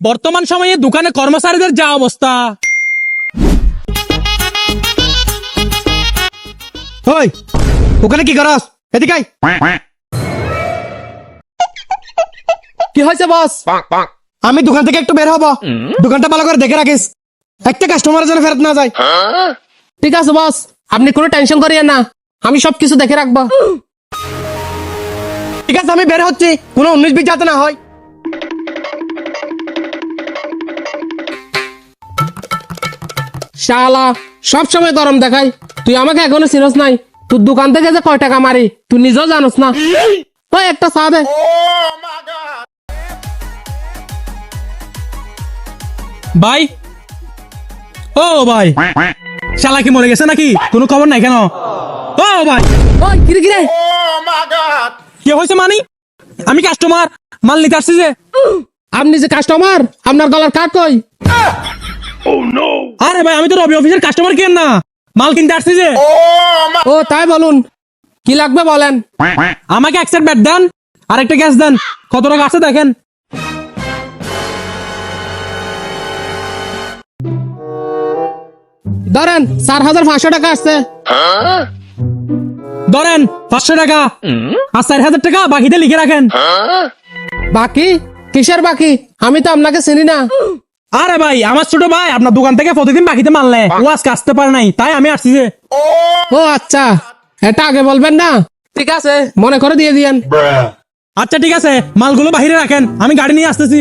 বর্তমান সময়ে দোকানে কর্মচারীদের যা অবস্থা। ওই ওখানে কি করস? এদিকে আয়। কি হয়েছে বস? আমি দোকান থেকে একটু বের হবো, দোকানটা ভালো করে দেখে রাখিস, একটা কাস্টমারের যেন ফেরত না যায়। ঠিক আছে বস, আপনি কোনো টেনশন করিয়েন না, আমি সবকিছু দেখে রাখবো। ঠিক আছে, আমি বের হচ্ছি, কোনো 19-20 যাতে না হয়। শালা সব সময় গরম দেখাই, তুই আমাকে এখনো চিনস নাই। তোর দোকান থেকে যে কয় টাকা মারি তুই নিজেও জানোস না। ওই একটা চা দে। ভাই, ও ভাই, শালা কি মরে গেছে নাকি? কোনো খবর নাই কেন? ও ভাই, ওই কিরে কিরে, কি হয়েছে? মানি আমি কাস্টমার, মাল নিতে আসছি যে। আপনি যে কাস্টমার, আপনার গলার কাট কই? আরে ভাই, আমি তো রবি অফিসের কাস্টমার কেন না, মাল কিনতে আসছি যে। ও তাই বলুন, কি লাগবে বলেন। আমাকে এক সেট ব্যাট দেন আর একটা গ্যাস দেন। কত টাকা আছে দেখেন। ধরেন 4,500 টাকা আসছে। ধরেন 500 টাকা আর 4,000 টাকা বাকিতে লিখে রাখেন। বাকি? কিসের বাকি? আমি তো আপনাকে চিনি না। আরে ভাই, আমার ছোট ভাই আপনার দোকান থেকে প্রতিদিন বাকিতে মাল নেয়, ও আজকে আসতে পারে নাই, তাই আমি আসছি যে। ও আচ্ছা, এটা আগে বলবেন না। ঠিক আছে, মনে করে দিয়ে দিয়েন। আচ্ছা ঠিক আছে, মালগুলো বাহিরে রাখেন, আমি গাড়ি নিয়ে আসতেছি।